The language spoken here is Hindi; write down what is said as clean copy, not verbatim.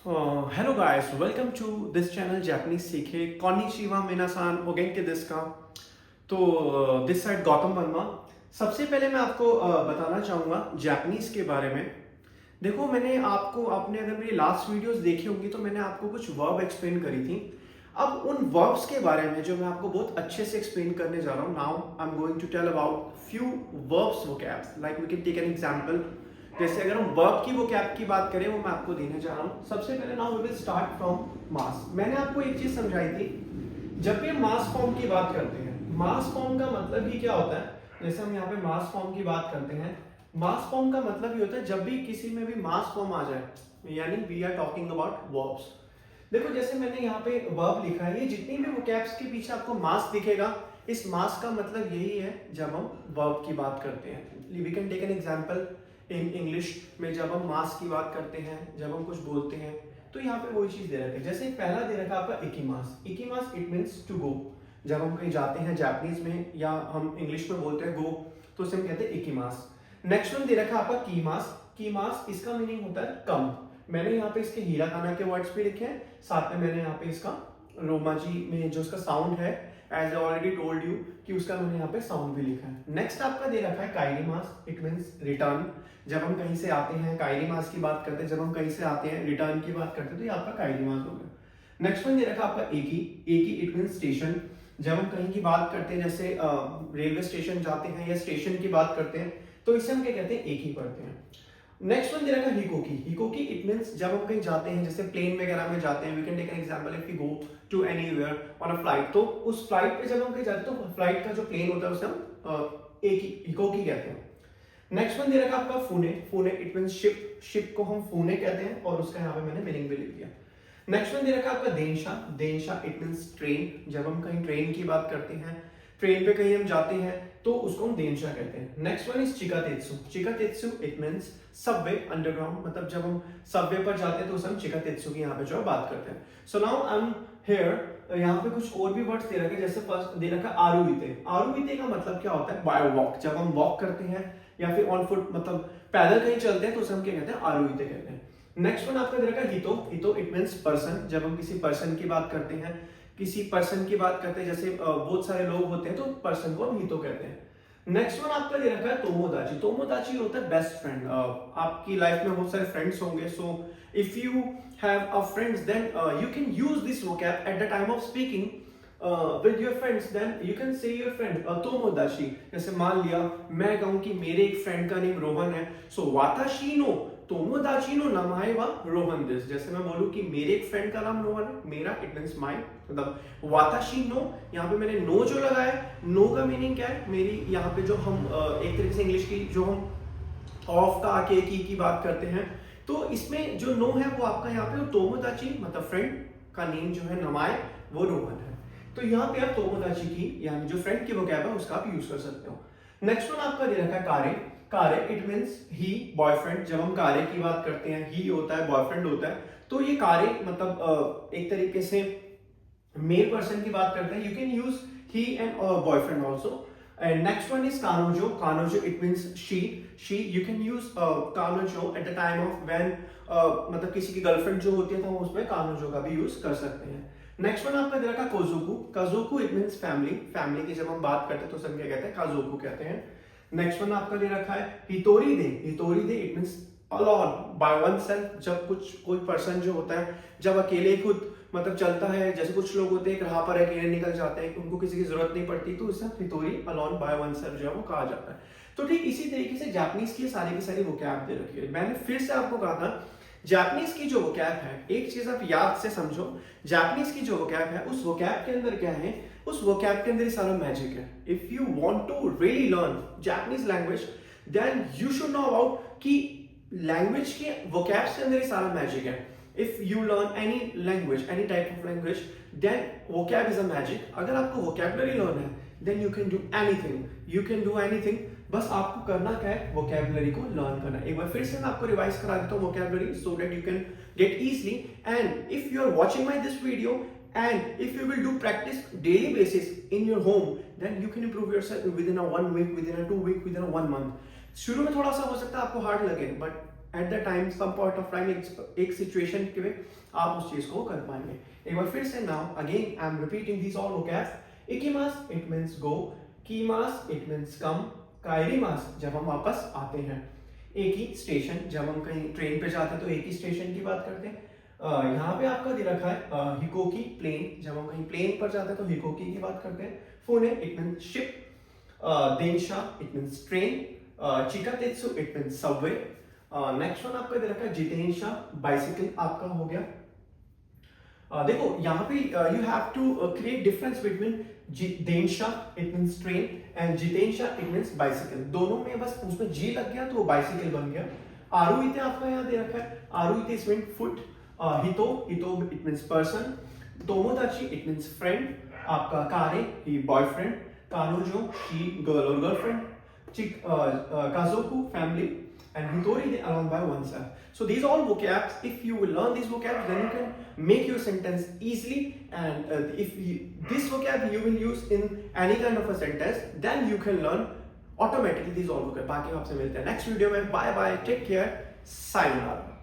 Hello guys, welcome to this channel Japanese सीखे Konnichiwa minasan ओगेंके दिस का। तो दिस साइड गौतम वर्मा। सबसे पहले मैं आपको बताना चाहूँगा जापानीज के बारे में। देखो, मैंने आपको आपने अगर मेरी लास्ट वीडियोस देखी होंगी तो मैंने आपको कुछ वर्ब एक्सप्लेन करी थी। अब उन वर्ब्स के बारे में जो मैं आपको बहुत अच्छे से एक्सप्लेन करने जा रहा हूँ। Now I am going to tell about few verbs vocabs, like we can take an example. जैसे अगर हम वर्ब की वोकैब की बात करें, वो मैं आपको देने जा रहा हूँ। सबसे पहले now we will start from मास। मैंने आपको एक चीज समझाई थी, जब भी मास फॉर्म की बात करते हैं, मास फॉर्म का मतलब ही क्या होता है। जैसे हम यहाँ पे मास फॉर्म की बात करते हैं, मास फॉर्म का मतलब ही होता है जब भी किसी में भी मास फॉर्म आ जाए, यानी we are talking about verbs. देखो, जैसे मैंने यहाँ पे वर्ब लिखा है, ये जितनी भी वोकैब्स के पीछे आपको मास दिखेगा, इस मास का मतलब यही है जब हम वर्ब की बात करते हैं। We can take an example in English में। जब हम मास की बात करते हैं, जब हम कुछ बोलते हैं, तो यहाँ पे वही चीज दे रखी है। जैसे पहला दे रखा आपका इकीमास। इकीमास इट मीन्स टू गो। जब हम कहीं जाते हैं जापानीज में, या हम इंग्लिश में बोलते हैं गो, तो उसे हम कहते हैं इकीमास। नेक्स्ट वन दे रखा आपका कीमास। कीमास इसका मीनिंग होता है कम। मैंने यहाँ पे इसके हीराकाना के वर्ड्स भी लिखे हैं, साथ में मैंने यहाँ पे इसका रोमाजी में जो इसका साउंड है, as I already told you कि उसका मैंने यहाँ पे साउंड भी लिखा है। नेक्स्ट आपका दे रखा है काइरीमास। It means return. जब हम कहीं से आते हैं काइरीमास की बात करते हैं, जब हम कहीं से आते हैं रिटर्न की बात करते हैं, तो ये आपका काइरीमास हो गया। नेक्स्ट वन दे रखा आपका एकी। एकी इट मीन्स स्टेशन। जब हम कहीं की बात करते हैं, जैसे रेलवे स्टेशन जाते हैं या स्टेशन की बात करते हैं, तो इसे हम क्या कहते हैं, एक ही पढ़ते हैं। नेक्स्ट वन दे रखा हिकोकी। हिकोकी इट मींस जब हम कहीं जाते हैं, जैसे प्लेन वगैरह में जाते हैं, we can take an example if we go to anywhere on a flight, तो उस फ्लाइट पे जब हम कहीं जाते हैं, तो फ्लाइट का जो प्लेन होता है उसे हम एक ही हिकोकी कहते हैं। नेक्स्ट वन दे रखा आपका फूने। फूने इट मींस शिप। शिप को हम फूने कहते हैं, और उसका यहाँ पे मैंने मीनिंग भी लिख दिया। नेक्स्ट वन दे रखा आपका देनशा। देनशा इट मींस ट्रेन। जब हम कहीं ट्रेन की बात करते हैं, ट्रेन पे कहीं हम जाते हैं, तो उसको हम देनशा कहते हैं। नेक्स्ट वन इज चिकातेत्सु। चिकातेत्सु इट मींस सबवे, अंडरग्राउंड। मतलब जब हम सबवे पर जाते हैं तो उसे हम चिकातेत्सु की यहाँ पे जो बात करते हैं। So now I am here. यहाँ पे कुछ और भी वर्ड्स दे रखे हैं, जैसे फर्स्ट दे रखा आरुविते। आरुविते का मतलब क्या होता है, बाय वॉक। जब हम वॉक करते हैं या फिर ऑन फुट, मतलब पैदल कहीं चलते हैं, तो उसे हम क्या कहते हैं, आरुविते कहते हैं। नेक्स्ट वन आपका दे रखा है हितो। हितो इट मींस पर्सन। जब हम किसी पर्सन की बात करते हैं, किसी पर्सन की बात करते हैं, जैसे बहुत सारे लोग होते हैं, तो पर्सन को हम हितो कहते हैं। नेक्स्ट वन आपका दे रखा है तोमोदाची। तोमोदाची होता है बेस्ट फ्रेंड। आपकी लाइफ में बहुत सारे फ्रेंड्स होंगे, so if you have a friends, then you can use this vocab at the time of speaking with your friends. Then you can say your friend तोमोदाची। जैसे मान लिया मैं कहूं कि मेरे एक फ्रेंड का नेम रोहन है, सो वाताशी नो तोमोदाची नो नमाए वा रोहन दिस। जैसे मैं बोलूं कि मेरे एक फ्रेंड का नाम रोहन है, मेरा इट मींस माय, मतलब वाताशी नो। यहाँ पे मैंने नो जो लगाया, नो का मीनिंग क्या है, मेरी यहाँ पे जो हम एक तरीके से इंग्लिश की जो हम ऑफ का के की बात करते हैं, तो इसमें जो नो है वो आपका यहाँ पे तोमोदाची, मतलब फ्रेंड का नेम जो है नमाए, वो रोहन है। तो यहाँ पे आप तोमोदाची की यानी जो फ्रेंड की वोकैब है उसका आप यूज कर सकते हो। नेक्स्ट वन आपका दे रखा है कारे। कारे इट मींस ही, बॉयफ्रेंड। जब हम कारे की बात करते हैं, ही होता है, बॉयफ्रेंड होता है, तो ये कारे मतलब एक तरीके से मेल पर्सन की बात करते हैं। You can use he and boyfriend also. And next one is कानोजो। कानोजो it means she. She you can use कानोजो at the time of when, मतलब किसी की गर्लफ्रेंड जो होती है, तो हम उसमें कानोजो का भी यूज कर सकते हैं। नेक्स्ट वन आपका दे रखा कोजुकू। काजुकू इट मींस फैमिली। फैमिली की जब हम बात करते हैं तो सब क्या कहते हैं, काजुकू कहते हैं। नेक्स्ट वन आपका दे रखा है हितोरी दे। हितोरी दे it means alone, by oneself. जब कोई पर्सन जो होता है, जब अकेले खुद मतलब चलता है, जैसे कुछ लोग होते हैं राह पर अकेले निकल जाते हैं, उनको किसी की जरूरत नहीं पड़ती, तो इसे हितोरी, अलॉन, बाय वन सेल्फ जो है वो कहा जाता है। तो ठीक इसी तरीके से जापानीज की सारी वोकैब दे रखी है। मैंने फिर से आपको कहा था, जापानीज की जो वोकैब है, एक चीज आप याद से समझो, जापानीज की जो वोकैब है, उस वोकैब के अंदर क्या है, उस वोकैब के अंदर ही सारा मैजिक है। If you want to really learn Japanese language, then you should know about कि लैंग्वेज के वोकैब्स के अंदर ही सारा मैजिक है। If you learn any language, any type of language, then vocab is a magic. अगर आपको वोकैबुलरी लर्न है, then you can do anything, you can do anything. बस आपको करना क्या है, वोकैबुलरी को लर्न करना। एक बार फिर से मैं आपको रिवाइज करा देता हूँ vocabulary, so that you can get easily. And if you are watching my this video, and if you will do practice daily basis in your home, then you can improve yourself within a 1 week, within a 2 week, within a 1 month. शुरू में थोड़ा सा हो सकता है आपको हार्ड लगे, but at the time some point of time एक सिचुएशन के आप उस चीज को कर पाएंगे। एक बार फिर से now again I am repeating this all vocabs. इकिमास इट मींस गो, कीमास इट मींस कम, काइरिमास जब हम वापस आते हैं। एक ही स्टेशन, जब हम कहीं ट्रेन पे जाते हैं तो एक ही स्टेशन की बात करते हैं। यहाँ पे आपका दे रखा है हिकोकी प्लेन, जब हम कहीं प्लेन पर जाते हैं तो हिकोकी की बात करते हैं। फुने इट मींस शिप, देंशा इट मींस ट्रेन, चिकातेत्सु it means subway. Next one आपका दे रखा है जितेंशा, बाइसिकल आपका हो गया। देखो यहाँ पे you have to create difference between देंशा इट मींस ट्रेन एंड जितेंशा इट मींस बाइसिकल। दोनों में बस उसमें जी लग गया तो वो बाइसिकल बन गया। आरुइते आपका यहाँ दे रखा है, आरुइते इज मीन फुट, हितो हितो इट मींस पर्सन, तोमोदाची इट मींस फ्रेंड, आपका कारे ही बॉयफ्रेंड, कानोजो शी गर्ल और गर्लफ्रेंड, काजोकू family, and hitori they along by oneself. So these all vocabs, if you will learn these vocabs, then you can make your sentence easily, and this vocab you will use in any kind of a sentence, then you can learn automatically these all vocab. बाकी आपसे मिलते हैं नेक्स्ट वीडियो में। Bye bye, take care, साइनआउट।